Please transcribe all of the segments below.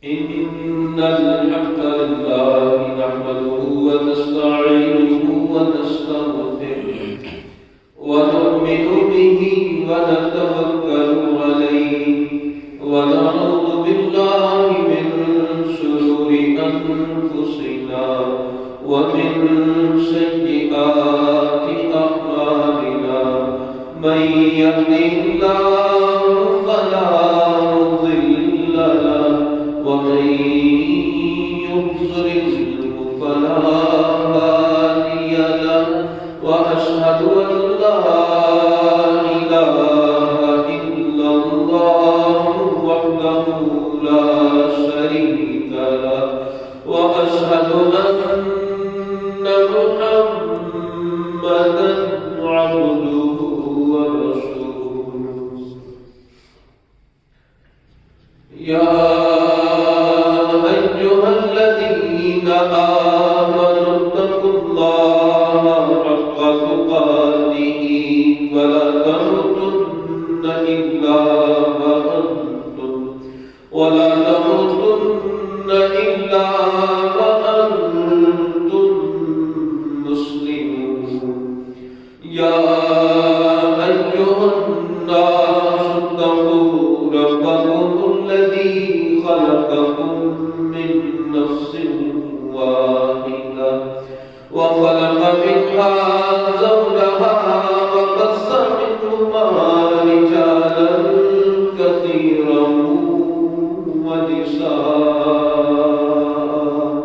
إن الحمد لله نحمده ونستعينه ونستغفره ونؤمن به ونتوكل عليه ونعوذ بالله من شرور أنفسنا ومن سيئات أعمالنا من يهده الله فلا مضل له ومن يضلل فلا هادي له وأشهد أن لا إله إلا الله وحده لا شريك له وأشهد أن محمدا عبده ورسوله يا أيها الذين آمنوا اتقوا الله حق تقاته ولا تموتن إلا وأنتم مسلمون يا أيها الناس اتقوا ربكم الذي خلقكم من نفس واحدة وخلق منها زوجها وبث منهما رجالا كثيرا ونساء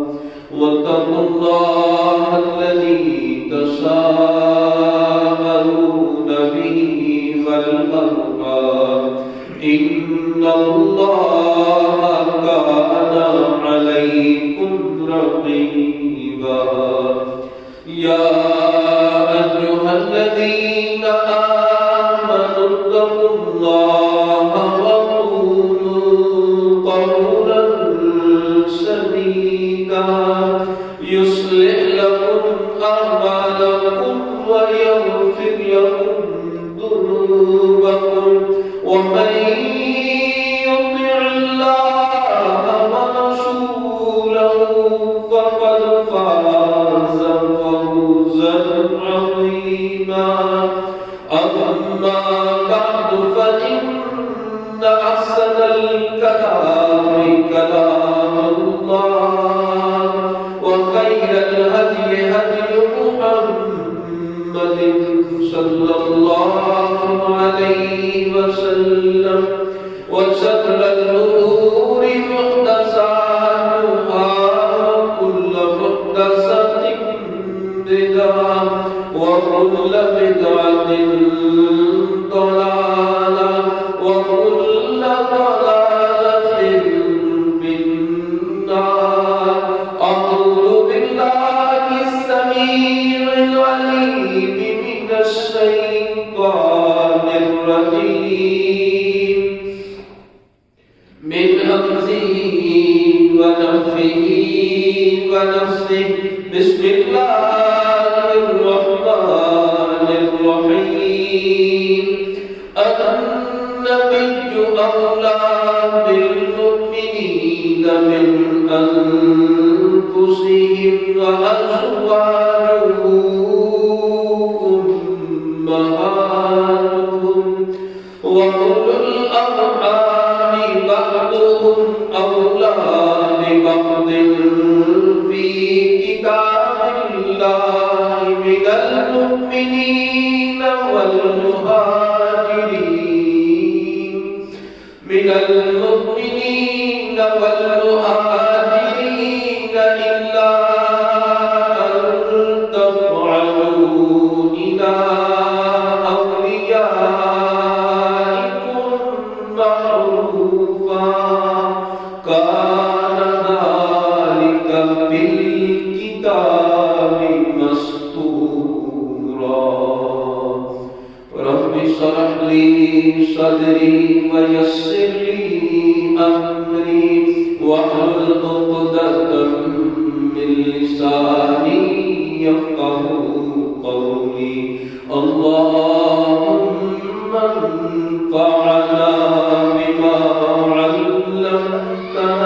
واتقوا الله الذي تساءلون به والأرحام إن الله كان عليكم رقيبا يا أيها الذين آمنوا اتقوا الله وقولوا قولا سديدا يصلح لكم أعمالكم ويغفر لكم ذنوبكم ومن يطع الله ورسوله فقد فاز فوزا عظيما أما بعد فإن أحسن الكلام كلام الله وخير الهدي هدي محمد صلى الله عليه وسلم وشر الأمور محدثاتها وكل محدثة بدعة وكل بدعة ضلالة وكل ضلالة في النار أعوذ بالله السميع العليم من الشيطان الرجيم من همزه ونفخه ونفسه بسم الله الرحمن الرحيم النبي أولى بالمؤمنين من أنفسهم وأزواجه أمهاتهم وأولو الأرحام بعضهم أولى ببعض في كتاب الله من المؤمنين والمهاجرين إلا أن تفعلوا إلى أوليائكم معروفا كان ذلك في الكتاب مسطورا رب اشرح لي صدري ويسر لي أمري واحلل عقدة من لساني يفقهوا قولي اللهم انفعنا بما علمتنا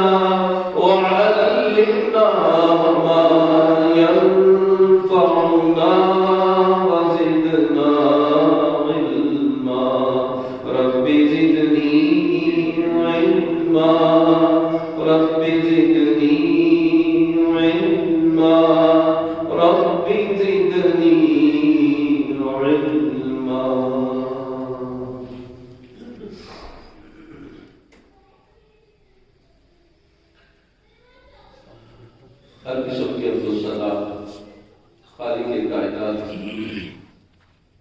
ہر قسم کے عبد السلام خالق کائنات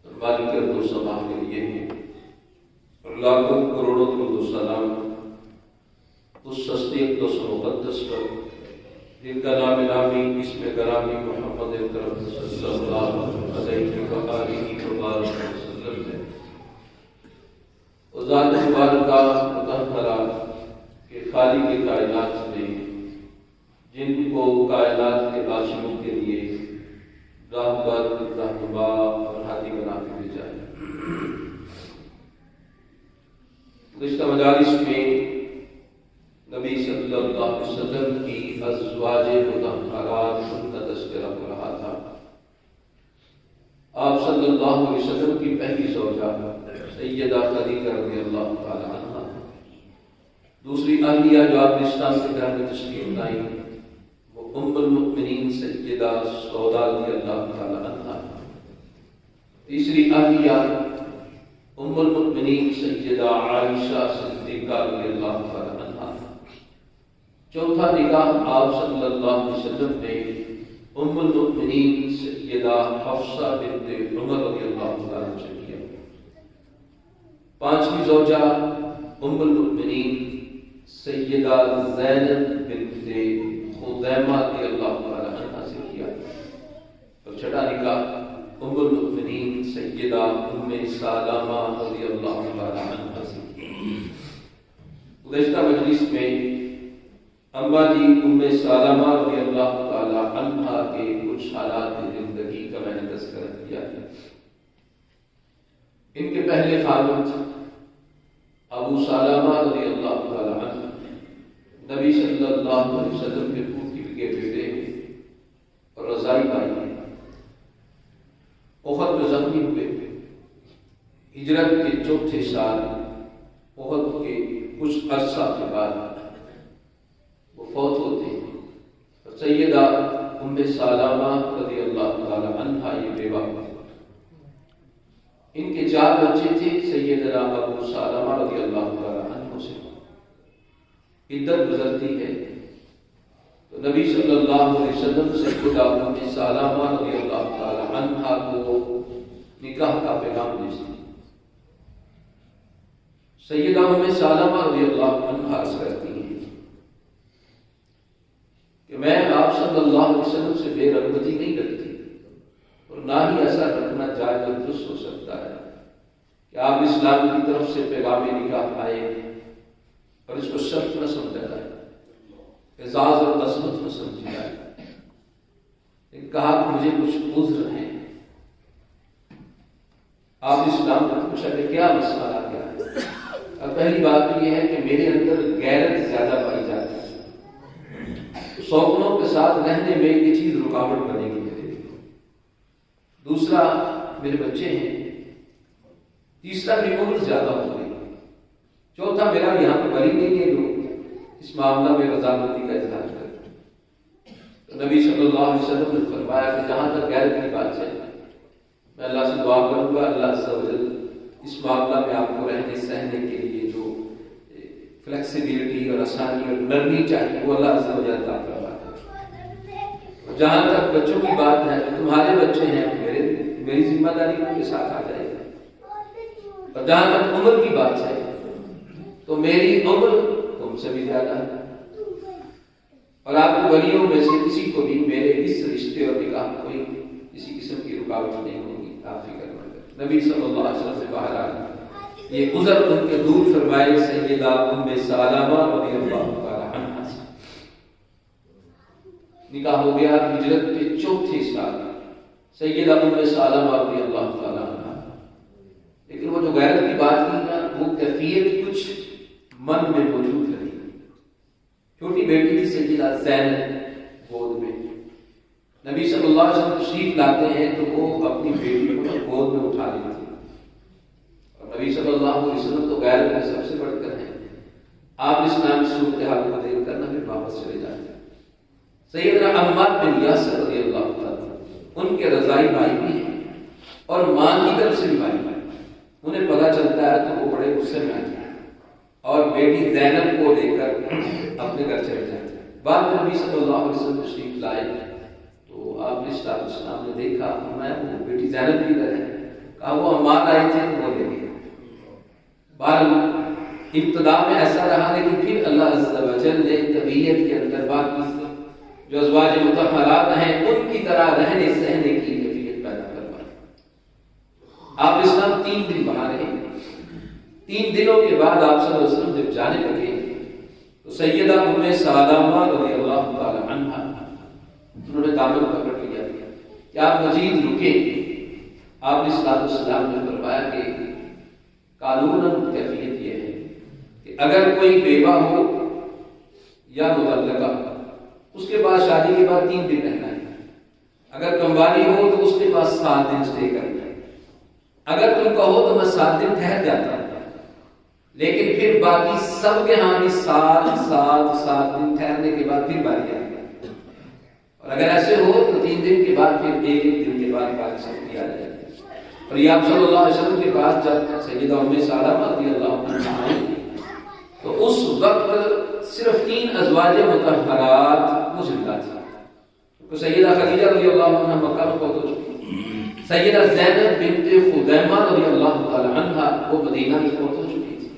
اور مالک عبد السلام کے لیے ہیں، اور لاکھوں کروڑوں عبد السلام اس سستی اقدس و مقدس پر جن کا نام نامی اسم گرامی محمد اکرم صلی اللہ علیہ وآلہ وسلم ہے۔ ذات مبارکہ مطہرہ کے خالق کائنات نے جن کو کائنات کے باشندوں کے لیے راہبر، رہنما اور ہادی بنا کے بھیجا ہے۔ گزشتہ مجالس میں نبی صلی اللہ علیہ وسلم کی ازواج مطہرات کا تذکرہ ہو رہا تھا۔ آپ صلی اللہ علیہ وسلم کی پہلی زوجہ سیدہ خدیجہ رضی اللہ تعالی عنہا، دوسری اہلیہ جو آپ نے اسلام کے گھر میں تشریف لائی وہ ام المؤمنین سیدہ سودا رضی اللہ تعالی عنہا، تیسری اہلیہ ام المؤمنین سیدہ عائشہ صدیقہ رضی اللہ تعالی عنہا، چوتھا نکاح آپ صلی اللہ علیہ وسلم نے ام المؤمنین سیدہ حفصہ بنت عمر رضی اللہ تعالی عنہ سے کیا، پانچویں زوجہ ام المؤمنین سیدہ زینب بنت خزیمہ رضی اللہ تعالی عنہا سے کیا، اور چھٹا نکاح ام المؤمنین سیدہ ام سلمہ رضی اللہ تعالی عنہا سے کیا۔ گزشتہ مجلس میں اماں جی ام سلمہ رضی اللہ تعالی عنہا کے کچھ حالات زندگی کا میں نے تذکرہ کیا ہے۔ ان کے پہلے خاوند ابو سلمہ رضی اللہ تعالی عنہ نبی صلی اللہ علیہ وسلم کے پھوپھی کے بیٹے اور رضائی بھائی ہیں۔ احد میں زخمی ہوئے، ہجرت کے چوتھے سال احد کے کچھ عرصہ کے بعد وہ فوت ہوتے ہیں، اور سیدہ ام سلمہ رضی اللہ تعالی عنہا یہ بیوہ ہوئی۔ ان کے 4 بچے تھے، سیدنا ابو سلمہ رضی اللہ تعالی عنہ سے عدت گزرتی ہے تو نبی صلی اللہ علیہ وسلم سیدہ ام سلمہ رضی اللہ تعالی عنہا کو نکاح کا پیغام بھیجتے ہیں۔ سیدہ ام سلمہ رضی اللہ عنہا عرض کرتی ہیں کہ میں آپ صلی اللہ علیہ وسلم سے بے رغبتی نہیں رکھتی، اور نہ ہی ایسا رکھنا جائز اور درست ہو سکتا ہے کہ آپ اسلام کی طرف سے پیغام نکاح آئے اور اس کو شرط نہ سمجھا جائے، اعزاز اور عظمت نہ سمجھی جائے۔ کہا کہ مجھے کچھ عذر ہیں، آپ اسلام کو پوچھا کہ کیا مسئلہ کیا ہے؟ اور پہلی بات تو یہ ہے کہ میرے اندر غیرت زیادہ پائی جاتی ہے، شوقنوں کے ساتھ رہنے میں یہ چیز رکاوٹ بنے گی۔ دوسرا میرے بچے ہیں، تیسرا میری عمر زیادہ ہو گئی، چوتھا میرا یہاں پہ ولی نہیں ہے جو اس معاملہ میں رضامندی کا اظہار کرے۔ تو نبی صلی اللہ علیہ وسلم نے فرمایا کہ جہاں تک غیرت کی بات ہے میں اللہ سے دعا کروں گا اللہ عز و جل اس معاملہ میں آپ کو رہنے سہنے کے لیے جو فلیکسیبلٹی اور آسانی اور نرمی چاہیے وہ اللہ عز و جل عطا فرمائے۔ جہاں تک بچوں کی بات ہے تو تمہارے بچے ہیں، میری ذمہ داری ان کے ساتھ آ جائے گی، اور جہاں تک عمر کی بات ہے تو میری عمر تم سے بھی زیادہ ہے، اور آپ کے ولیوں میں سے کسی کو بھی میرے اس رشتے اور نکاح میں کوئی کسی قسم کی رکاوٹ نہیں ہوگی، آپ فکر نہ کریں۔ نبی صلی اللہ علیہ وسلم سے باہر آ گئے، یہ عذر ان کے دور فرمائے سیدہ ام سلمہ رضی اللہ تعالی عنہا سے نکاح ہو گیا ہجرت کے چوتھے سال سیدہ ام سلمہ رضی اللہ تعالی عنہا۔ لیکن وہ جو غیرت کی بات کی نا وہ کیفیت کچھ من میں موجود رہی۔ چھوٹی بیٹی تھی سیدہ زینب گود میں، نبی صلی اللہ علیہ وسلم تشریف لاتے ہیں تو وہ اپنی بیٹی کو گود میں اٹھا لیتی ہیں، اور نبی صلی اللہ علیہ وسلم تو غیرت میں سب سے بڑھ کر ہیں، آپ اسلام کی صورتحال کو دیکھ کر نہ پھر واپس چلے جاتے ہیں۔ سیدنا عمار بن یاسر رضی اللہ تعالیٰ ان کے رضائی بھائی بھی ہیں اور ماں کی طرف سے بھی بھائی ہیں، انہیں پتہ چلتا ہے تو وہ بڑے غصے میں آتے ہیں اور بیٹی زینب کو لے کر اپنے گھر چلے جاتے ہیں۔ بعد میں نبی صلی اللہ علیہ وسلم تشریف لائے تو آپ نے صلی اللہ علیہ وسلم نے دیکھا، فرمایا وہ بیٹی زینب بھی ادھر ہے، کہا وہ عمار آئے تھے تو وہ لے گئے۔ بہرحال ابتدا میں ایسا رہا، لیکن پھر اللہ عز و جل نے طبیعت کے اندر باقی جو ازواج مطہرات ہیں ان کی طرح رہنے سہنے کی کیفیت پیدا کروائی۔ آپ اسلام 3 دن وہاں رہے۔ 3 دنوں کے بعد آپ صلی اللہ علیہ وسلم جب جانے لگے تو سیدہ ام سلمہ رضی اللہ تعالی عنہا انہوں نے دامن پکڑ لیا کہ آپ مزید رکیں۔ آپ نے صلی اللہ علیہ وسلم نے فرمایا کہ قانون کیفیت یہ ہے کہ اگر کوئی بیوہ ہو یا مطلقہ، اس کے بعد شادی کے بعد 3 دن رہنا ہے۔ اگر کموالی ہو تو اس کے پاس 7 دن اسٹے کرنا ہے۔ اگر تم کہو تو میں 7 دن ٹھہر جاتا ہوں، لیکن پھر باقی سب کے ہاں بھی 7 دن ٹھہرنے کے بعد پھر باری آ گیا۔ اور اگر ایسے ہو تو 3 دن کے بعد پھر 1 دن کے بعد باری سب کی آ جائے گی۔ اور یہ آپ صلی اللہ علیہ وسلم کے پاس جب سیدہ ام سلمہ رضی اللہ عنہا آئیں تو اس وقت صرف 3 ازواج مطہرات وہ زندہ تھی۔ سیدہ خدیجہ رضی اللہ عنہا مکہ میں فوت ہو چکی، سیدہ زینب بنت خزیمہ رضی اللہ تعالی عنہا وہ مدینہ میں فوت ہو چکی تھی۔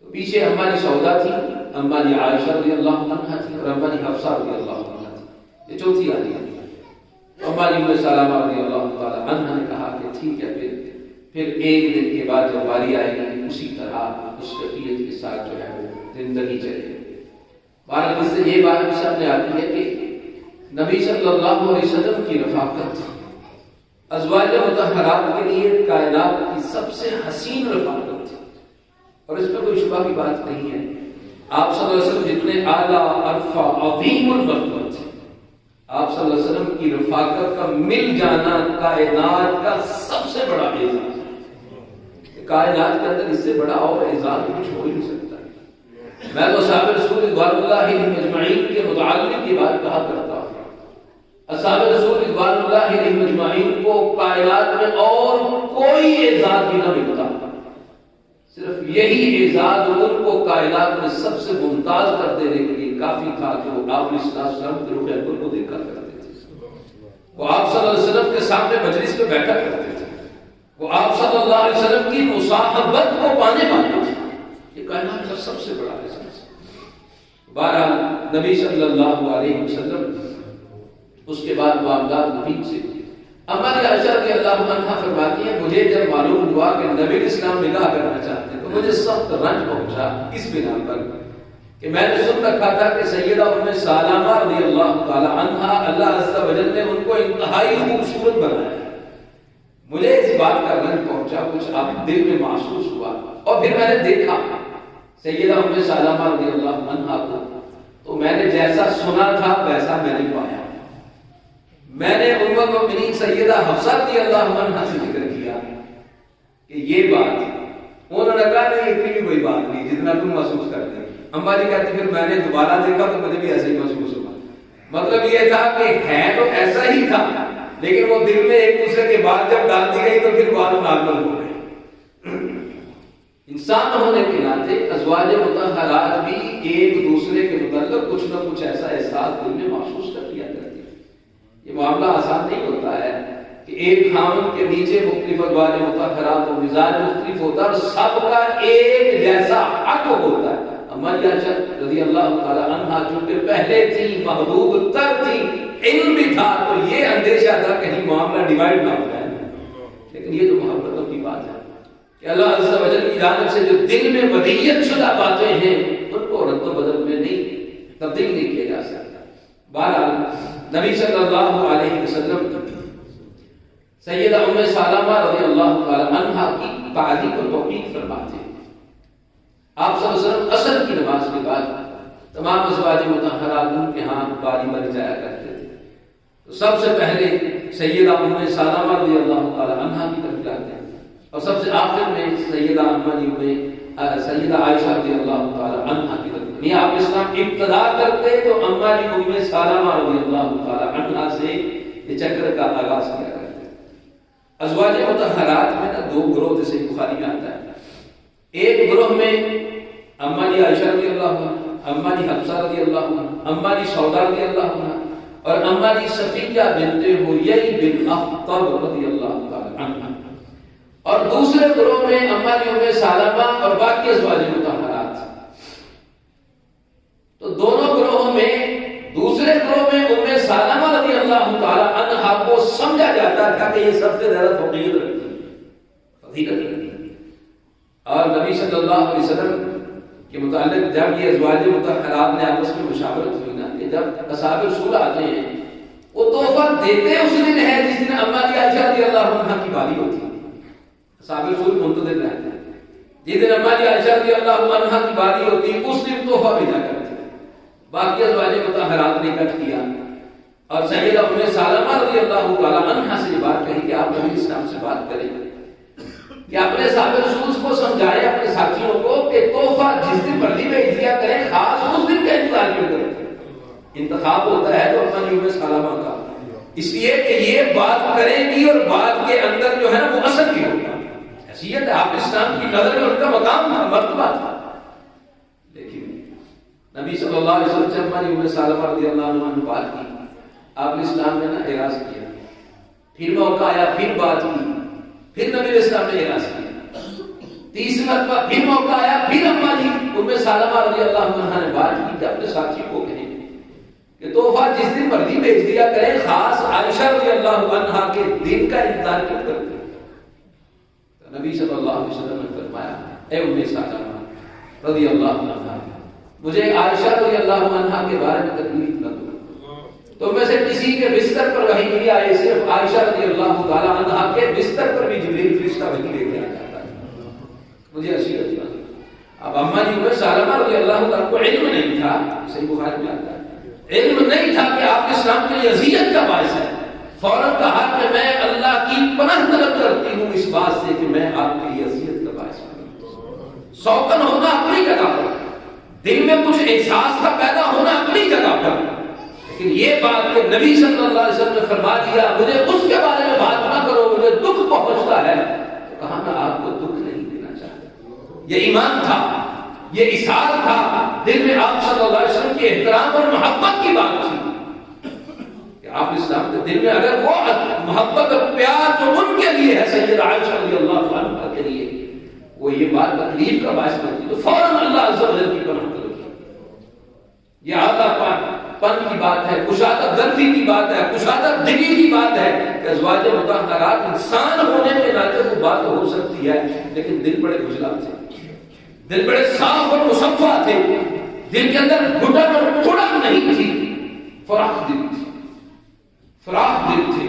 تو پیچھے اماں سودا تھی، اماں عائشہ رضی اللہ عنہا تھی، اور اماں حفصہ رضی اللہ عنہا تھی۔ یہ چوتھی آدمی تھی۔ اماں ام سلمہ رضی اللہ تعالی عنہا نے کہا کہ ٹھیک ہے، پھر 1 دن کے بعد جب باری آئے گی اسی طرح اس کیفیت کے ساتھ جو ہے وہ زندگی چلے گی۔ بہرحال اس سے یہ بات بھی سامنے آتی ہے کہ نبی صلی اللہ علیہ وسلم کی رفاقت ازواج مطہرات کے لیے کائنات کی سب سے حسین رفاقت تھی، اور اس میں کوئی شبہ کی بات نہیں ہے۔ آپ صلی اللہ علیہ وسلم جتنے اعلیٰ عرفہ عظیم المرتبہ تھے، آپ صلی اللہ علیہ وسلم کی رفاقت کا مل جانا کائنات کا سب سے بڑا اعزاز ہے۔ کائنات کے اندر اس سے بڑا اور اعزاز کچھ ہو ہی نہیں سکتا۔ میں تو اصحاب رسول رضوان اللہ علیہم اجمعین کے متعلق یہ بات کہا کرتا ہوں، اصحاب رسول رضوان اللہ علیہم اجمعین کو کائنات میں اور کوئی اعزاز بھی نہ ملتا، صرف یہی اعزاز ان کو کائنات میں سب سے ممتاز کر دینے کے لیے کافی تھا کہ وہ آپ علیہ السلام کے روح اکبر کو دیکھا کرتے تھے، وہ آپ صلی اللہ علیہ وسلم کے سامنے مجلس میں بیٹھا کرتے تھے، وہ آپ صلی اللہ علیہ وسلم کی مصاحبت کو پانے والے تھے۔ یہ کائنات کا سب سے بڑا اعزاز ہے۔ بہرحال نبی صلی اللہ علیہ وسلم اس کے بعد معاملات نبی سے اماں عائشہ رضی اللہ عنہا فرماتی ہیں مجھے جب معلوم ہوا کہ نبی اسلام نکاح کرنا چاہتے ہیں تو مجھے سخت رنج پہنچا اس بنا پر کہ میں نے سن رکھا تھا کہ سیدہ ام سلمہ رضی اللہ تعالی عنہا اللہ عز و جل نے ان کو انتہائی خوبصورت بنایا۔ مجھے اس بات کا رنج پہنچا، کچھ آپ دل میں محسوس ہوا، اور پھر میں نے دیکھا سیدہ ام سلمہ رضی اللہ عنہا کو، تو میں نے جیسا سنا تھا ویسا میں نے پایا۔ میں نے ام المؤمنین سیدہ حفصہ رضی اللہ عنہا سے ذکر کیا کہ یہ بات، انہوں نے کہا نہیں اتنی بھی کوئی بات نہیں جتنا تم محسوس کرتے ہیں۔ اماں جی کہتی پھر میں نے دوبارہ دیکھا تو مجھے بھی ایسا ہی محسوس ہوا۔ مطلب یہ تھا کہ ہے تو ایسا ہی تھا، لیکن وہ دل میں ایک دوسرے کے بعد جب ڈال دی گئی تو پھر بات نارمل ہو گئی۔ انسان ہونے کے ناطے ازواج مطہرات بھی ایک دوسرے کے متعلق کچھ نہ کچھ ایسا احساس دل میں محسوس کر لیا کرتی ہے۔ یہ معاملہ آسان نہیں ہوتا ہے کہ ایک خامن کے نیچے مختلف ازواج مطہرات و مزاج مختلف ہوتا ہے اور سب کا ایک جیسا حق ہوتا ہے۔ اماں عائشہ رضی اللہ تعالی عنہا چونکہ پہلے تھی، محبوب تر تھی، علم بھی تھا، تو یہ اندیشہ تھا کہیں معاملہ ڈیوائڈ نہ ہو جائے، لیکن یہ تو محبتوں کی بات ہے کہ اللہ عز و جل کی جانب سے جو دل میں ودیت شدہ باتیں ہیں ان کو رد و بدل میں نہیں تبدیل نہیں کیا جا سکتا۔ بہرحال نبی صلی اللہ علیہ وسلم سیدہ ام سلمہ رضی اللہ تعالی عنہا کی تعظیم و توقیر فرماتے ہیں۔ آپ صلی اللہ علیہ وسلم عصر کی نماز کے بعد تمام ازواج مطہرات ان کے ہاں باری باری جایا کرتے تھے، تو سب سے پہلے سیدہ ام سلمہ رضی اللہ تعالی عنہا کی طرف جاتے ہیں، اور سب سے آخر میں سیدہ سیدہ عائشہ رضی اللہ تعالی عنہا کی طرف۔ یہ آپ اسلام ابتدا کرتے تو اماں جی ام سلمہ رضی اللہ تعالی عنہا سے یہ چکر کا آغاز کیا کرتے۔ ازواج مطہرات میں نا 2 گروہ جیسے بخاری میں آتا ہے۔ ایک گروہ میں اماں جی عائشہ رضی اللہ عنہا، اما جی حفصہ رضی اللہ عنہ، اما جی سودا رضی اللہ عنہ، اور اما جی صفیہ بنت حیی بن اخطب رضی اللہ تعالی عنہ. اور دوسرے گروہ میں اما جی ام سلمہ اور باقی ازواج مطہرات. تو دونوں گروہوں میں دوسرے گروہ میں ام سلمہ رضی اللہ تعالی عنہ کو سمجھا جاتا تھا کہ یہ سب سے زیادہ فضیلت رکھتی ہے. اور نبی صلی اللہ علیہ وسلم کے متعلق جب یہ ازواج مطہرات نے آپس میں مشاورت ہوئی نا کہ جب اصحاب رسول آتے ہیں وہ تحفہ دیتے اس دن ہے جس دن اما جی عائشہ رضی اللہ عنہا کی باری ہوتی ہے. اصحاب رسول منتظر رہتے ہیں جس دن اما جی عائشہ رضی اللہ عنہا کی باری ہوتی ہے اس دن تحفہ بھیجا کرتے ہیں. باقی ازواج مطہرات نے اکٹھ کیا اور سیدہ ام سلمہ رضی اللہ تعالی عنہا سے یہ بات کہی کہ آپ نبی اسلام سے بات کریں کہ اپنے صحابہ رسول کو سمجھائے اپنے ساتھیوں کو کہ تحفہ جس دن مرضی بھیج دیا کریں، خاص اس دن کا انتظار کیوں کریں. انتخاب ہوتا ہے تو اپنا ام سلمہ کا، اس لیے کہ یہ بات کریں گی اور بات کے اندر جو ہے نا وہ اثر بھی ہوگا. حیثیت ہے آپ اسلام کی نظر میں ان کا مقام تھا، مرتبہ تھا. لیکن نبی صلی اللہ علیہ وسلم سے ہماری ام سلمہ رضی اللہ عنہ نے بات کی، آپ نے اسلام میں نا اعراض کیا، پھر موقع آیا پھر بات کی، پھر نبی اسلام نے اعراض کیا، تیسری مرتبہ پھر موقع آیا پھر اما جی ام سلمہ رضی اللہ عنہ نے بات کی کہ اپنے ساتھیوں کو کہیں کہ تحفہ جس دن مرضی بھیج دیا کریں، خاص عائشہ رضی اللہ عنہا کے دن کا انتظار کیوں کرتے ہیں. تو نبی صلی اللہ علیہ وسلم نے فرمایا اے ام سلمہ رضی اللہ عنہا، مجھے عائشہ رضی اللہ عنہا کے بارے میں تکلیف نہ دو. تو میں سے کسی کے بستر پر وحی نہیں آئے، صرف عائشہ رضی اللہ تعالی عنہا کے بستر پر بھی جبریل فرشتہ وحی لے کے آ جاتا ہے. مجھے اصیرت نہ دو. اب اما جی ام سلمہ رضی اللہ تعالی کو علم نہیں تھا، صحیح بخاری میں آتا ہے، علم نہیں تھا کہ آپ اسلام کے لیے اذیت کا باعث ہے. فوراً کہا کہ میں اللہ کی پناہ طلب کرتی ہوں اس بات سے کہ میں آپ کے لیے اذیت کا باعث ہوں. سوکن ہونا اپنی جگہ پر، دل میں کچھ احساس کا پیدا ہونا اپنی جگہ پر، لیکن یہ بات کہ نبی صلی اللہ علیہ وسلم نے فرما دیا مجھے اس کے بارے میں بات نہ کرو، مجھے دکھ پہنچتا ہے، تو کہا میں آپ کو دکھ نہیں دینا چاہتا. یہ ایمان تھا، یہ اثار تھا، دل میں آپ صلی اللہ علیہ وسلم کے احترام اور محبت کی بات تھی کہ آپ اسلام کے دل میں اگر وہ محبت اور پیار جو ان کے لیے ہے سیدہ عائشہ رضی اللہ عنہا کے لیے وہ یہ بات تکلیف کا باعث بنتی تو فوراً اللہ عز و جل کی پناہ طلب کی. یہ آدھا پن کی بات ہے، کشادہ دردی کی بات ہے، کشادہ دلی کی بات ہے کہ ازواج مطہرات انسان ہونے کے ناطے وہ بات ہو سکتی ہے، لیکن دل بڑے گجرات تھے، دل بڑے صاف اور مصفا تھے، دل کے اندر گھٹن اور کڑن نہیں تھی، فراخ دل تھی، فراخ دل تھے.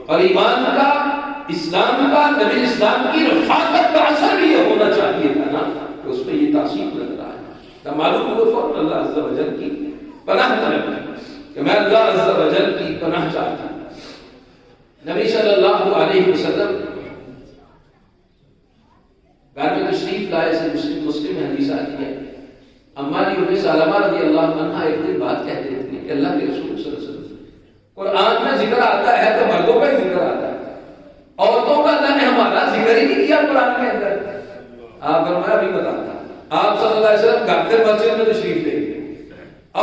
اور ایمان کا، اسلام کا، نبی اسلام کی رفاقت کا اثر بھی یہ ہونا چاہیے تھا نا کہ اس میں یہ تاثیر لگ رہا ہے. تو معلوم ہو فوراً اللہ عز و جل کی پناہ طلب کی کہ میں اللہ عز و جل کی پناہ چاہتا ہوں. نبی صلی اللہ علیہ وسلم گھر میں تشریف لائے سے مسلم حدیث آتی ہے. اما جی ام سلمہ رضی اللہ عنہا ایک دن بات کہتے تھے کہ اللہ کے رسول صلی اللہ علیہ وسلم قرآن میں ذکر آتا ہے تو مردوں کا ہی ذکر آتا ہے، عورتوں کا اللہ نے ہمارا ذکر ہی نہیں کیا قرآن کے اندر. آپ فرمایا بھی بتاتا آپ صلی اللہ علیہ وسلم گھر سے مسجد میں تشریف لے گئے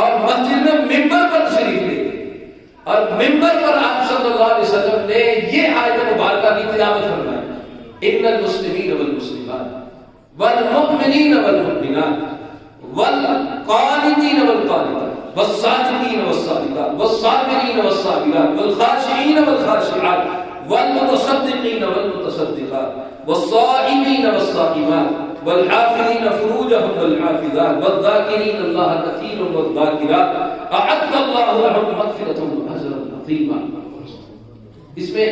اور مسجد میں ممبر پر تشریف لے گئے اور ممبر پر آپ صلی اللہ علیہ وسلم نے یہ آیت مبارکہ کی تلاوت فرمائی ان المسلمین والمسلمات والمؤمنین والمؤمنات والقانتین والقانتات والصادقین والصادقات والصابرین والصابرات والخاشعین والخاشعات والمتصدقین والمتصدقات والصائمین والصائمات والحافظین فروجهم والحافظات والذاکرین اللہ کثیرا والذاکرات اعد اللہ لهم مغفرۃ واجرا عظیما. اس میں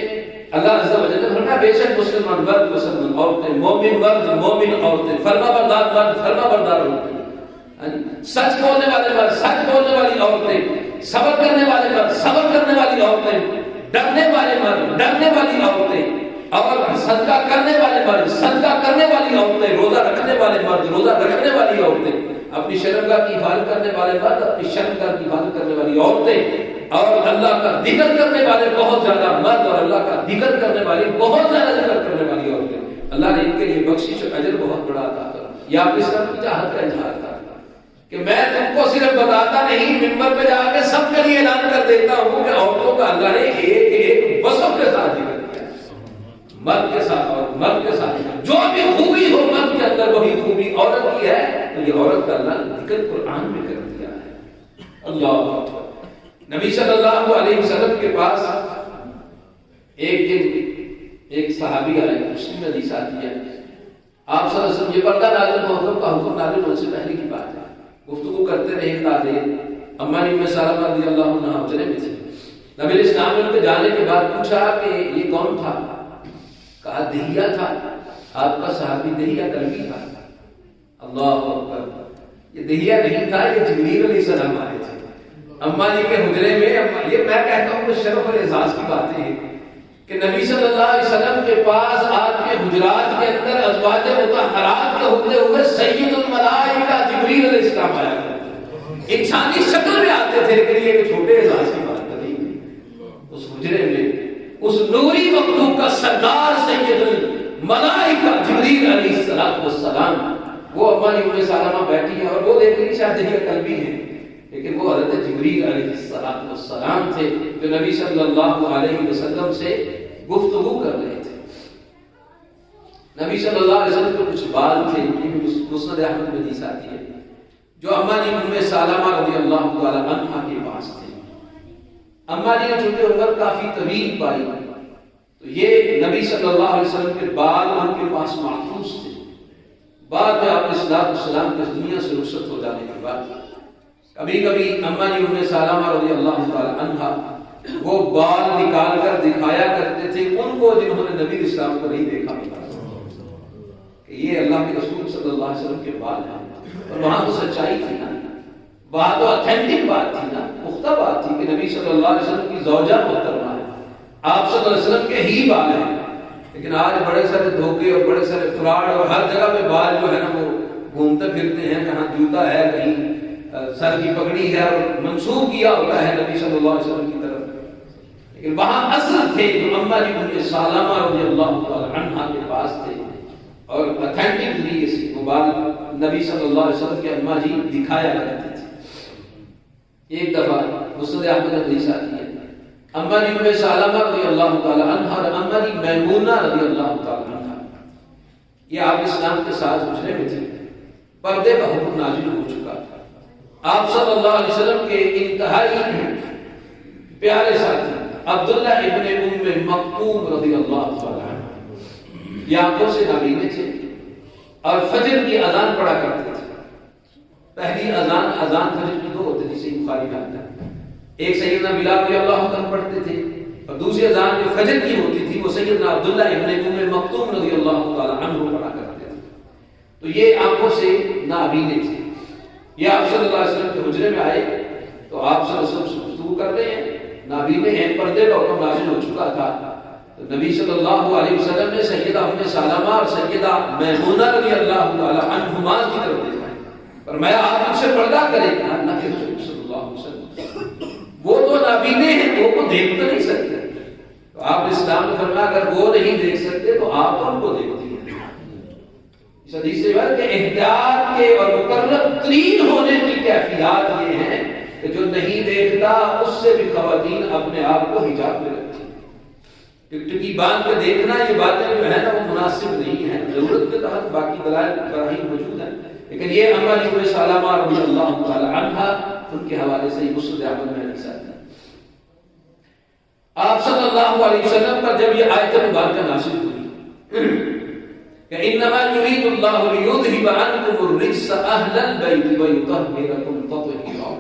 اللہ عز و جل نے فرمایا بے شک مسلمان مرد مسلمان عورتیں، مومن مرد مومن عورتیں، فرما بردار مرد فرما بردار عورتیں، سچ بولنے والے مرد سچ بولنے والی عورتیں، صبر کرنے والے مرد صبر کرنے والی عورتیں، ڈرنے والے مرد ڈرنے والی عورتیں، اور صدقہ کرنے والے مرد صدقہ کرنے والی عورتیں، روزہ رکھنے والے مرد روزہ رکھنے والی عورتیں، اپنی شرمگاہ کی حفاظت کرنے والے مرد اپنی شرمگاہ کی حفاظت کرنے والی عورتیں، اور اللہ کا ذکر کرنے والے بہت زیادہ مرد اور اللہ کا ذکر کرنے والی بہت زیادہ ذکر کرنے والی عورتیں. اللہ نے ان کے لیے بخشش اور اجر بہت بڑا عطا کیا. یہ آپ اسلام کی چاہت کا اظہار تھا کہ میں تم کو صرف بتاتا نہیں، منبر پہ جا کے سب کے لیے اعلان کر دیتا ہوں کہ عورتوں کا اللہ نے ایک ایک وصف کے ساتھ ذکر کیا، مرد کے ساتھ اور مرد کے ساتھ جو بھی خوبی ہو مرد کے اندر وہی خوبی عورت کی ہے، تو یہ عورت کا اللہ نے ذکر قرآن میں کر دیا ہے۔ اللہ اکبر۔ نبی صلی اللہ علیہ وسلم کے پاس ایک دن ایک صحابی آئے، مسلم حدیث آتی ہے، آپ صلی اللہ علیہ وسلم، یہ پردہ نازل محرم کا حکم نازل ہونے سے پہلے کی بات ہے، گفتگو کرتے رہے تازے، اما ام سلمہ رضی اللہ عنہا حجرے میں تھے، نبی اسلام نے ان کے جانے کے بعد پوچھا کہ یہ کون تھا؟ کہا دہیا تھا، آپ کا صحابی دہیا کلبی تھا۔ اللہ اکبر، یہ دہیا نہیں تھا، یہ جبریل علیہ السلام آئے تھے اما جی کے حجرے میں۔ یہ میں کہتا ہوں کہ شرف اور اعزاز کی باتیں ہیں کہ نبی صلی اللہ علیہ وسلم کے پاس آپ کے حجرات کے اندر ازواج مطہرات کے ہوتے ہوئے سید الملائکہ جبریل علیہ السلام آیا کرتے، انسانی شکل میں آتے تھے، لیکن یہ چھوٹے اعزاز کی بات نہیں۔ اس حجرے میں اس نوری مخلوق کا سردار سید الملائکہ جبریل علیہ السلام، وہ اما ام سلمہ بیٹھی ہے اور وہ دیکھ رہی شاید دہیا کلبی ہے، لیکن وہ حضرت جبریل علیہ السلام تھے جو نبی صلی اللہ علیہ وسلم سے گفتگو کر رہے تھے۔ نبی صلی اللہ علیہ وسلم کو کچھ بال تھے، مسند احمد میں حدیث آتی ہے، جو اما جی ام سلمہ رضی اللہ تعالی عنہا کے پاس تھے۔ اما جی نے چونکہ عمر کافی طویل پائی، تو یہ نبی صلی اللہ علیہ وسلم کے بال ان کے پاس محفوظ تھے۔ بعد میں آپ علیہ السلام کے دنیا سے رخصت ہو جانے کے بعد کبھی کبھی اما جی ام سلمہ رضی اللہ تعالی عنہا وہ بال نکال کر دکھایا کرتے تھے ان کو جنہوں نے نبی اسلام کو نہیں دیکھا کہ یہ اللہ کے رسول صلی اللہ علیہ وسلم کے بال ہیں، اور وہاں تو سچائی تھی نا، وہاں تو اتھینٹک بات تھی نا، پختہ بات تھی کہ نبی صلی اللہ علیہ وسلم کی زوجہ محترمہ ہے، آپ صلی اللہ علیہ وسلم کے ہی بال ہیں۔ لیکن آج بڑے سارے دھوکے اور بڑے سارے فراڈ اور ہر جگہ پہ بال جو ہے نا وہ گھومتے پھرتے ہیں، کہاں جوتا ہے، کہیں سر کی پگڑی ہے، اور منسوخ کیا ہوتا ہے نبی صلی اللہ علیہ وسلم کی طرف، لیکن وہاں اصل تھے جو اما جی ام سلمہ رضی اللہ تعالی عنہا کے پاس تھے، اور اتھینٹکلی اس بال نبی صلی اللہ علیہ وسلم کے اما جی دکھایا کرتے تھے۔ ایک دفعہ مسند احمد میں حدیث آتی ہے، اما جی ام سلمہ رضی اللہ تعالی عنہا اور اما جی میمونہ رضی اللہ تعالی عنہا یہ آپ اسلام کے ساتھ حجرے میں تھے، پردے کا حکم نازل ہو چکا تھا۔ آپ صلی اللہ علیہ وسلم کے انتہائی پیارے ساتھی عبداللہ ابن ام مکتوم رضی اللہ تعالی عنہ یہ آنکھوں سے نابینے تھے اور فجر کی اذان پڑھا کرتے تھے۔ پہلی اذان فجر کی دو ہوتی تھی، صحیح بخاری میں آتا ہے، ایک سیدنا بلال رضی اللہ عنہ پڑھتے تھے، اور دوسری اذان جو فجر کی ہوتی تھی وہ سیدنا عبداللہ ابن ام مکتوم رضی اللہ تعالی عنہ پڑھا کرتے تھے۔ تو یہ آنکھوں سے نابینے تھے، یہ آپ صلی اللہ علیہ وسلم کے حجرے میں آئے تو آپ صلی اللہ علیہ وسلم سے گفتگو کر رہے ہیں، نابینے ہیں، پردے کا حکم نازل ہو چکا تھا، تو نبی صلی اللہ علیہ وسلم نے سیدہ ام سلمہ اور سیدہ میمونہ رضی اللہ تعالی عنہما کی طرف دیکھا، فرمایا آپ ان سے پردہ کریں، اللہ کے رسول صلی اللہ علیہ وسلم وہ تو نابینے ہیں، وہ کو دیکھ تو نہیں سکتے، تو آپ اسلام نے فرمایا اگر وہ نہیں دیکھ سکتے تو آپ ان کو دیکھتے ہیں۔ اس حدیث سے کہ احتیاط کے اور مقرب ترین ہونے کی کیفیات یہ ہیں کہ جو نہیں دیکھتا اس سے بھی خواتین اپنے آپ کو حجاب میں رکھتی ہیں۔ ٹکٹکی باندھ کے دیکھنا یہ باتیں جو ہے نا وہ مناسب نہیں ہے، ضرورت کے تحت باقی دلائل براہین موجود ہیں، لیکن یہ اما جی ام سلمہ رضی اللہ تعالی عنہا ان کے حوالے سے مسند احمد میں حدیث آتی ہے۔ آپ صلی اللہ علیہ وسلم پر جب یہ آیت مبارکہ نازل ہوئی کہ انما یرید اللہ لیذھب عنکم الرجس اہل البیت ویطہرکم تطہیرا،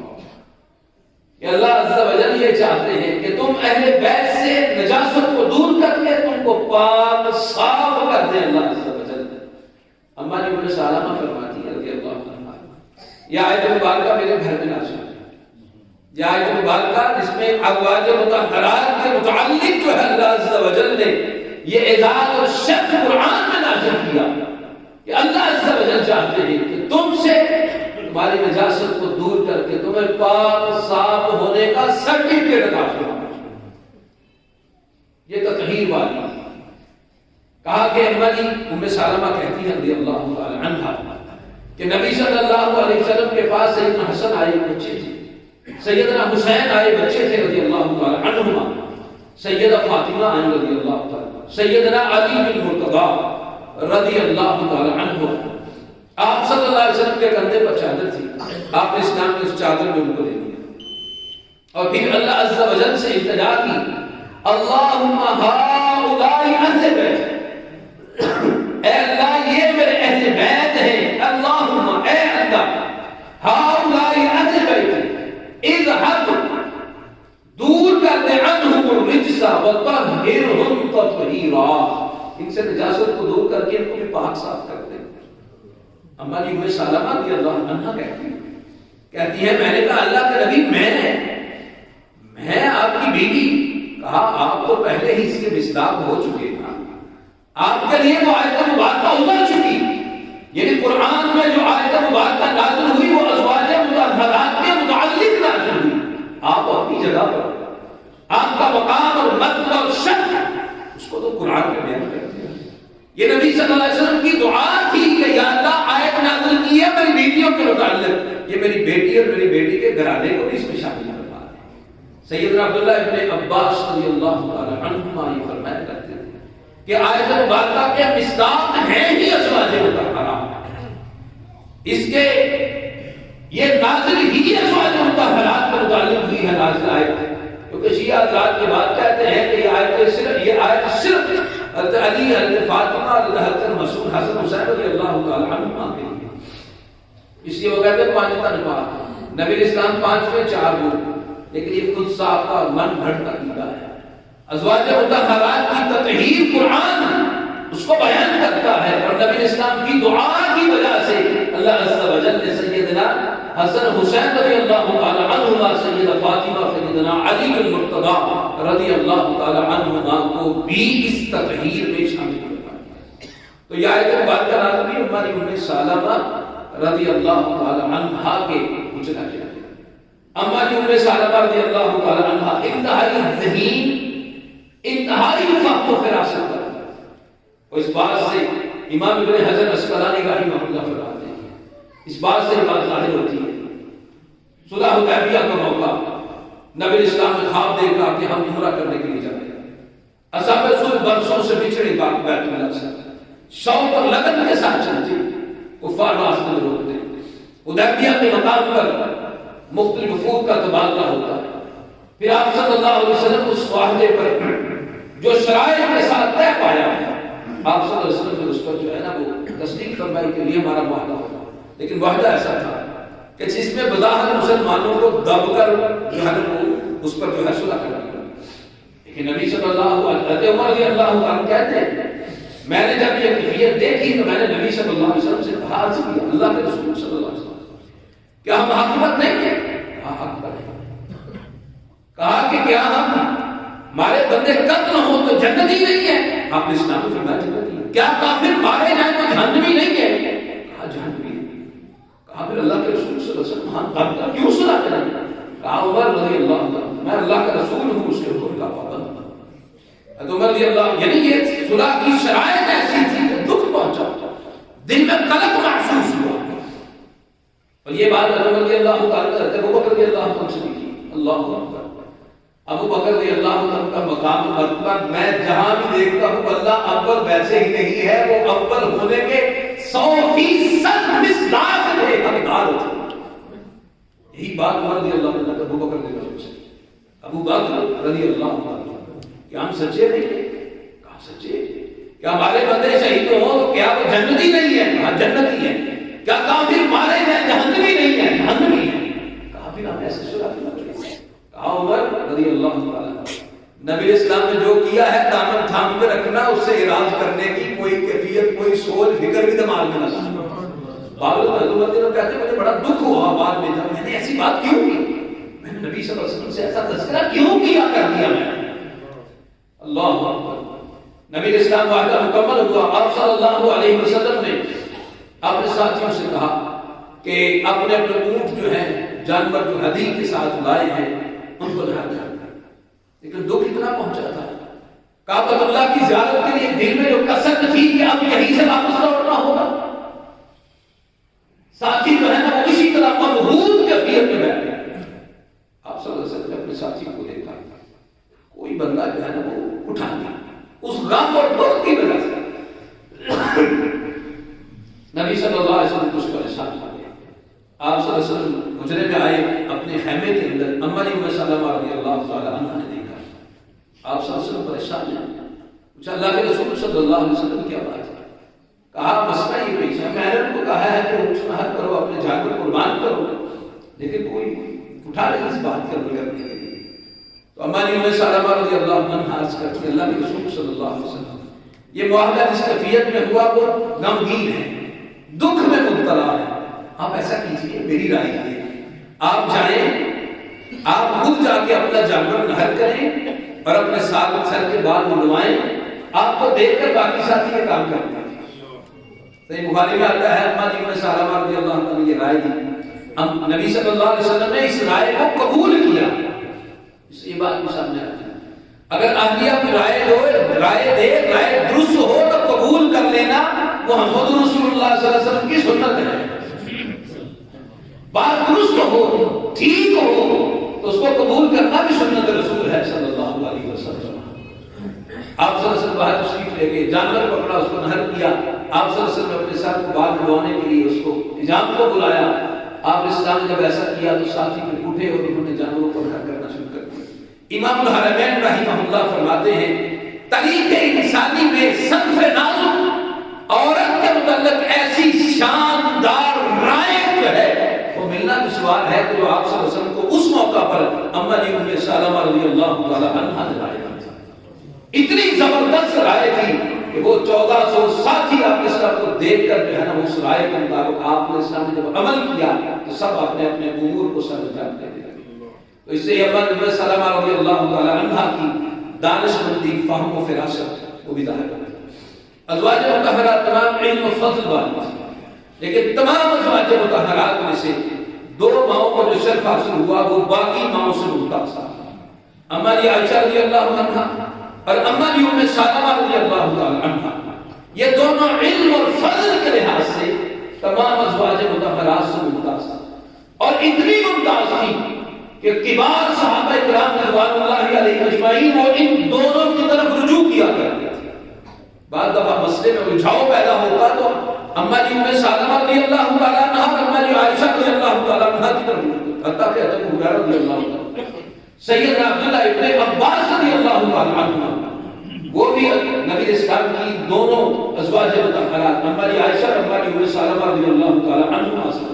کہ اللہ عز و جل یہ چاہتے ہیں کہ تم اہل بیت سے نجاست کو دور کر کے تم کو پاک صاف کر دیں اللہ عز و جل۔ اما جی ام سلمہ فرماتی ہے رضی اللہ عنہا، یہ آیت مبارکہ میرے گھر میں نازل ہوئی، یہ آیت مبارکہ جس میں ازواج مطہرات کے متعلق جو ہے اللہ عز و جل نے یہ اعزاز اور شرف قرآن میں نازل کیا کہ اللہ عز و جل چاہتے ہیں کہ تم سے تمہاری نجاست کو دور کر کے تمہیں پاک صاف ہونے کا سرٹیفکیٹ عطا فرمائے۔ یہ تطہیر والی کہا کہ اما جی ام سلمہ کہتی ہے رضی اللہ تعالی عنہا کہ نبی صلی اللہ علیہ وسلم کے پاس سیدنا حسن آئے بچے تھے، سیدنا حسین آئے بچے تھے رضی اللہ تعالی عنہما، سیدہ فاطمہ آئے رضی اللہ تعالی، سیدنا علی بن مرتضی رضی اللہ تعالی عنہ، آپ صلی اللہ علیہ وسلم کے کندھے پر چادر تھی، آپ نے اسلام کی اس چادر میں ان کو دے دیا، اور پھر اللہ عز و جل سے التجا کی، اللہم ہؤلاء اہل بیت، اے اللہ یہ میرے اہل بیت ہیں، اللہم اے اللہ ہؤلاء اہل بیت اذهب دور کر دے عنہم الرجس وطہرہم تطہیرا، ان سے نجاست کو دور کر کے ان کو بھی پاک صاف کر دے۔ اما جی ام سلمہ رضی اللہ عنہا کہتی ہے میں نے کہا اللہ کے نبی میں آپ کی بیوی، کہا آپ تو پہلے ہی اس کے مصداق ہو چکے ہیں، آپ کے لیے وہ آیت مبارکہ اتر چکی، یعنی قرآن میں جو آیت مبارکہ نازل ہوئی وہ ازواج مطہرات کے متعلق نازل ہوئی، آپ اپنی جگہ پر آپ کا مقام اور مرتبہ اور شرف اس کو تو قرآن میں بیان کرتے ہیں۔ یہ نبی صلی اللہ علیہ وسلم کی دعا تھی کہ یا اللہ آیت نازل کی ہے میری بیٹیوں کے متعلق، یہ میری بیٹی اور میری بیٹی کے گھرانے کو بھی اس میں شامل کروا دے۔ سیدنا عبداللہ ابن عباس رضی اللہ تعالی عنہما یہ فرمایا کرتے تھے کہ آیت مبارکہ کے مصداق ہیں ہی ازواج مطہرات، اس کے یہ نازل ہی ازواج مطہرات کے متعلق ہوئی ہے نازل آیت، کیونکہ شیعہ حضرات کی بات کہتے ہیں کہ یہ آیت صرف حضرت علی، حضرت فاطمہ، حضرت مسعود، حسن حسین رضی اللہ تعالی عنہما کے لیے، اس لیے وہ کہتے ہیں پانچ تنوع، نبی اسلام پانچ میں چار لوگ، لیکن یہ خود صاف کا من گھڑ کا عقیدہ ہے۔ ازواج مطہرات کی تطہیر قرآن اس کو بیان کرتا ہے، اور نبی اسلام کی دعا کی وجہ سے اللہ عز و جل نے سیدنا حسن حسین رضی اللہ تعالی عنہما، سیدہ فاطمہ، سیدنا علی بن مرتضی رضی اللہ تعالی عنہما کو بھی اس تطہیر میں شامل کرتا ہے۔ تو یہ آیت مبارکہ نازل ہوئی ہماری ام سلمہ رضی اللہ تعالی عنہا کے اجلا کیا گیا۔ اما جی ام سلمہ رضی اللہ تعالی عنہا انتہائی ذہین، انتہائی فقہ و فراست پر، اور اس بات سے امام ابن حجر اسقلانی رحمہ اللہ فرماتے ہیں، اس بات سے بات ظاہر ہوتی ہے صلح حدیبیہ کا موقع، نبی اسلام نے خواب دیکھا کہ ہم عمرہ کرنے کے لیے جا رہے ہیں، اصحاب رسول برسوں سے بچھڑے بیت اللہ سے شوق اور لگن کے ساتھ چلتے، کفار راستے میں روکتے، حدیبیہ کے مقام پر مختلف وفود کا تبادلہ ہوتا ہے، پھر آپ صلی اللہ علیہ وسلم اس معاہدے پر جو شرائط کے ساتھ طے پایا ہے، آپ صلی اللہ علیہ وسلم نے اس پر جو ہے نا وہ تصدیق فرمائی کہ یہ ہمارا معاہدہ ہوگا، لیکن معاہدہ ایسا تھا کہ جس میں بظاہر مسلمانوں کو دب کر جو ہے اس پر جو ہے صلح کرنا، لیکن نبی صلی اللہ علیہ عمر رضی اللہ عنہ کہتے ہیں میں نے جب یہ کیفیت دیکھی تو میں نے نبی صلی اللہ علیہ وسلم سے کہا عرض کیا اللہ کے رسول صلی اللہ علیہ وسلم کیا ہم حق پر نہیں ہیں؟ ہاں حق پر ہیں۔ کہا کہ کیا ہمارے بندے قتل ہو تو جنتی نہیں ہے؟ آپ نے اسلام میں فرمایا جنتی ہے۔ کیا کافر مارے جائیں تو جہنمی نہیں ہے؟ کہا جہنمی ہے۔ کہا پھر اللہ کے رسول صلی اللہ علیہ وسلم ہاں قتل کیوں صلح کریں؟ کہا عمر رضی اللہ عنہ میں اللہ کا رسول ہوں، اس کے حکم کا پابند ہوں۔ عمر رضی اللہ یعنی یہ صلح کی شرائط ایسی تھی کہ دکھ پہنچا، دل میں قلق محسوس ہوا، اور یہ بات عمر رضی اللہ تعالیٰ کرتے ابو بکر رضی اللہ عنہ سے بھی کی۔ اللہ اکبر، ابو بکر رضی اللہ عنہ کا مقام مرتبہ میں جہاں بھی دیکھتا ہوں اللہ اول ویسے ہی نہیں ہے، وہ اول ہونے کے 100% مصداق تھے، حقدار تھے۔ یہی بات عمر رضی اللہ عنہ کا ابو بکر رضی اللہ عنہ سے، ابو بکر رضی اللہ عنہ کیا ہم سچے نہیں ہیں؟ کہا سچے۔ کیا ہمارے بندے شہید ہوں تو کیا وہ جنتی نہیں ہے؟ کہا جنتی ہے۔ کیا کافر مارے جائیں جہنمی نہیں ہے؟ جہنمی ہے۔ کہا پھر ہم ایسے صلح کریں؟ کہا عمر رضی اللہ عنہ نبی اسلام نے جو کیا ہے دامن تھام کے رکھنا، اس سے اراض کرنے کی کوئی کیفیت کوئی سوچ فکر بھی دماغ میں نہ لانا۔ بابل کہتے مجھے بڑا دکھ ہوا بعد میں جب میں نے ایسی بات کیوں کی، میں نے نبی صلی اللہ علیہ وسلم سے ایسا تذکرہ کیوں کیا کر دیا میں۔ اللہ اکبر، نبی اسلام معاہدہ مکمل ہوا، آپ صلی اللہ علیہ وسلم نے اپنے ساتھیوں سے کہا کہ اپنے اپنے اونٹ جو ہیں جانور جو ہدی کے ساتھ لائے ہیں ان کو لا دیا، لیکن دکھ اتنا پہنچا تھا کعبۃ اللہ کی زیارت کے لیے دل میں جو کسر تھی کہ اب یہیں سے واپس لوٹنا ہوگا۔ ساتھی جو ہے نا وہ اسی طرح مبہوت کیفیت میں بیٹھ گیا. آپ صلی اللہ علیہ وسلم نے اپنے ساتھی کو دیکھا, کوئی بندہ جو ہے نا وہ اٹھا گیا اس غم اور دکھ کی وجہ سے. نبی صلی اللہ علیہ وسلم کچھ پریشان ہو گیا. آپ صلی اللہ علیہ وسلم حجرے میں آئے, اپنے خیمے کے اندر اما ام سلمہ رضی اللہ تعالی عنہا نے دیکھا. آپ صلی اللہ علیہ وسلم پریشان ہیں. پوچھا اللہ کے رسول صلی اللہ علیہ وسلم کیا بات ہے؟ کہا مسئلہ یہ پیش ہے, میں نے ان کو کہا ہے کہ اونٹ نہر کرو, اپنے جانور قربان کرو, لیکن کوئی اٹھا نہیں اس بات کرنے کے لیے. تو اما ام سلمہ رضی اللہ عنہا عرض کرتی اللہ کے رسول صلی اللہ علیہ وسلم یہ معاہدہ جس کیفیت میں ہوا وہ غمگین ہے, دکھ میں مبتلا ہے. آپ ایسا کیجیے, میری رائے یہ, آپ جائیں, آپ خود جا کے اپنا جانور نہر کریں اور اپنے ساتھ سر کے بال منڈوائیں, آپ کو دیکھ کر باقی ساتھی یہ کام کرتے ہیں. صحیح بخاری میں آتا ہے اما ام سلمہ رضی اللہ عنہ نے یہ رائے دی. نبی صلی اللہ علیہ وسلم نے اس رائے کو قبول کیا. اس یہ بات بھی سامنے آتی ہے, اگر اہلیہ کوئی رائے دے, رائے درست ہو تو قبول کر لینا محمد رسول اللہ صلی اللہ علیہ وسلم کی سنت ہے. بات درست ہو, ٹھیک ہو تو اس کو قبول کرنا بھی سنت رسول ہے صلی اللہ علیہ وسلم. آپ صلی اللہ علیہ وسلم باہر تشریف لے گئے, جانور پکڑا, اس کو نہر کیا. آپ صلی اللہ علیہ وسلم اپنے ساتھ کو بال منڈوانے کے لیے اس کو حجام کو بلایا. آپ اسلام جب ایسا کیا تو ساتھی پھر اٹھے اور انہوں نے جانوروں کو نہر کرنا شروع کر دیا. امام الحرمین رحمہ اللہ فرماتے ہیں طریق انسانی میں صنف نازک عورت کے متعلق ایسی شاندار رائے جو ہے وہ ملنا دشوار ہے کہ جو آپ صلی اللہ علیہ وسلم کو اس موقع پر اما ام سلمہ رضی اللہ تعالی عنہا نے رائے دی. اتنی زبردست رائے تھی کہ وہ 1400 ساتھی آپ اسلام کو دیکھ کر جو ہے نا اس رائے کے مطابق آپ نے اسلام نے جب عمل کیا تو سب اپنے اپنے امور کو سر انجام دے دیا. تو اس سے اما ام سلمہ رضی اللہ تعالی عنہا کی دانش مندی, فہم و فراست وہ بھی ظاہر ہوتا ہے. ازواج مطہرات تمام علم و فضل والی تھی, لیکن تمام ازواج مطہرات میں سے 2 ماؤں کو جو شرف حاصل ہوا وہ باقی ماؤں سے ممتاز تھا. اما عائشہ رضی اللہ عنہا اور اما ام سلمہ رضی اللہ تعالی عنہا, یہ دونوں علم اور فضل کے لحاظ سے تمام ازواج مطہرات سے ممتاز تھا, اور اتنی ممتاز تھی کہ کبار صحابہ کرام رضوان اللہ علیہ اجمعین وہ ان دونوں کی طرف رجوع کیا کرتے تھے. بعض دفعہ مسئلے میں الجھاؤ پیدا ہوتا تو اما ام سلمہ رضی اللہ تعالی عنہا اور اما عائشہ رضی اللہ تعالی عنہا کی طرف رجوع کرتے, حتیٰ کہ ابو ہریرہ رضی اللہ عنہ, سیدنا عبداللہ ابن عباس رضی اللہ تعالی عنہ, وہ بھی نبی اسلام کی دونوں ازواج مطہرات اما عائشہ اور اما ام سلمہ رضی اللہ تعالی عنہا سے.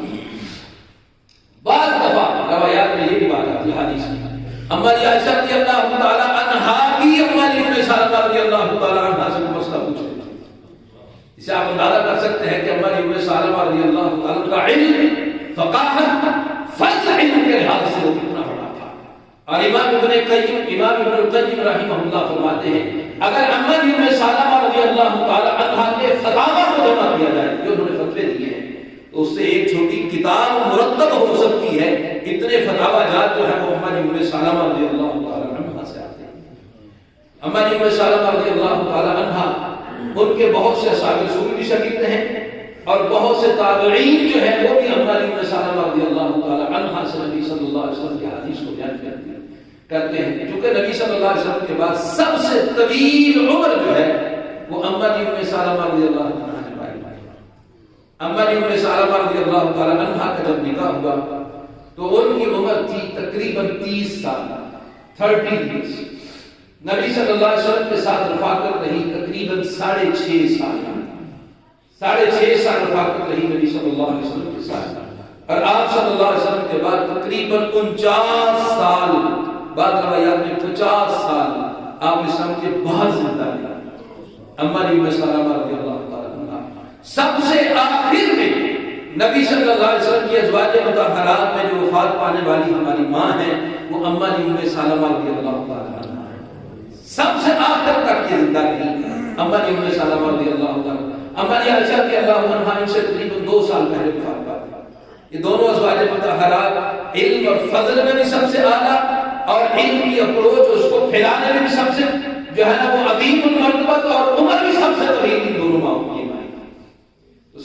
بعض دفعہ روایات میں یہ بھی بات آتی ہے حدیث میں, اما عائشہ رضی اللہ تعالی عنہا کی اما ام سلمہ رضی اللہ تعالی عنہا سے مسئلہ پوچھ رہے تھے. اسے آپ اندازہ کر سکتے ہیں کہ اما ام سلمہ رضی اللہ تعالی کا علم, فقاہت, فضل علم کے لحاظ سے وہ کتنا بڑا تھا. اور امام ابن القیم رحمہ اللہ فرماتے ہیں اگر اما ام سلمہ رضی اللہ تعالی عنہا کے فتاوی کو جمع کیا جائے جو انہوں نے فتوے دیے ہیں تو اس سے ایک چھوٹی کتاب مرتب ہو سکتی ہے. اتنے فتاوی جات جو ہے وہ اما ام سلمہ رضی اللہ تعالی عنہا سے آتے ہیں. اما ام سلمہ رضی اللہ تعالی عنہا ان کے بہت سے اصحاب رسول بھی شاگرد ہیں, اور بہت سے تابعین جو ہیں وہ بھی اما ام سلمہ رضی اللہ تعالی عنہا سے نبی صلی اللہ علیہ وسلم کی حدیث کو بیان کرتے ہیں. کیونکہ نبی صلی اللہ علیہ وسلم کے بعد سب سے طویل عمر جو ہے وہ اما ام سلمہ رضی اللہ عنہا نے پائی. اما ام سلمہ رضی اللہ تعالی عنہا کا جب نکاح ہوا تو ان کی عمر تھی تقریباً 30 سال, 30 years. نبی صلی اللہ علیہ وسلم کے ساتھ رفاقت رہی تقریباً 6.5 سال, 6.5 سال رفاقت رہی نبی صلی اللہ علیہ وسلم کے ساتھ. اور آپ صلی اللہ علیہ وسلم کے بعد تقریباً 49 سال, بعض روایات میں 50 سال آپ اسلام کے بعد زندہ رہے. اما ام سلمہ رضی اللہ تعالی عنہا سب سے آخر میں نبی صلی اللہ علیہ وسلم کی ازواج مطہرات میں جو وفات پانے والی ہماری ماں ہیں وہ اما ام سلمہ رضی اللہ تعالی عنہا ہے. سب سے آخر تک یہ زندہ رہی اما ام سلمہ رضی اللہ تعالی عنہا. اما عائشہ رضی اللہ عنہا ان سے تقریباً 2 سال پہلے وفات پائی. یہ دونوں ازواج مطہرات علم اور فضل میں بھی سب سے اعلیٰ, اور علم کی اپروچ اس کو پھیلانے میں بھی سب سے جو ہے نا وہ عظیم المرتبہ, اور عمر بھی سب سے طویل. دونوں ماؤں کی ماں.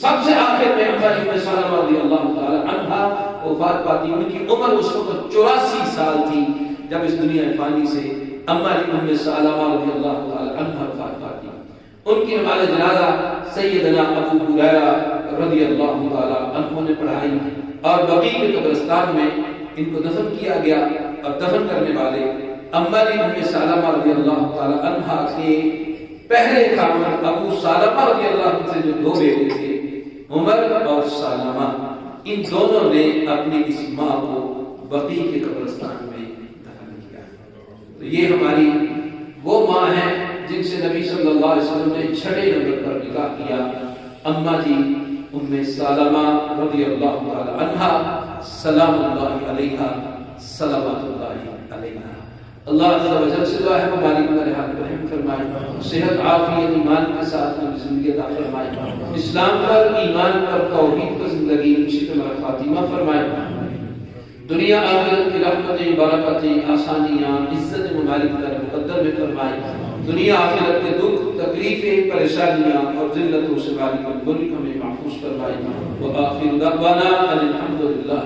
سب سے آخر میں اما ام سلمہ رضی اللہ تعالی عنہا وفات پاتی. ان کی عمر اس وقت 84 سال تھی جب اس دنیا فانی سے اما ام سلمہ رضی اللہ تعالی عنہا وفات پاتی. ان کی نماز جنازہ سیدنا ابو ہریرہ رضی اللہ تعالی عنہ نے پڑھائی اور بقیع کے قبرستان میں ان کو دفن کیا گیا. اور دفن کرنے والے اما ام سلمہ رضی اللہ تعالی عنہا کے پہلے خاوند ابو سلمہ رضی اللہ عنہ سے جو 2 بیٹے تھے عمر اور سلمہ، ان دونوں نے اپنی اس ماں کو بقیع کے قبرستان میں دفن کیا. تو یہ ہماری وہ ماں ہیں جن سے نبی صلی اللہ علیہ وسلم نے 6 نمبر پر نکاح کیا. اما جی ام سلمہ رضی اللہ تعالی عنہا سلام اللہ علیہا صلوات اللہ علیہا. اللہ عز و جل سے دعا ہے مبارک پر حق رحم فرمائے، صحت عافیت ایمان کے ساتھ زندگی عطا فرمائے، اسلام پر ایمان پر توحید پر زندگی اچھی طرح خاتمہ فرمائے. دنیا آخرت کی رحمتیں برکتیں آسانیاں عزت ممالک در مقدر میں فرمائے. دنیا آخرت کے دکھ تکلیفیں پریشانیاں اور ذلتوں سے غالب ملک ہمیں محفوظ فرمائے. وآخر دعوانا الحمدللہ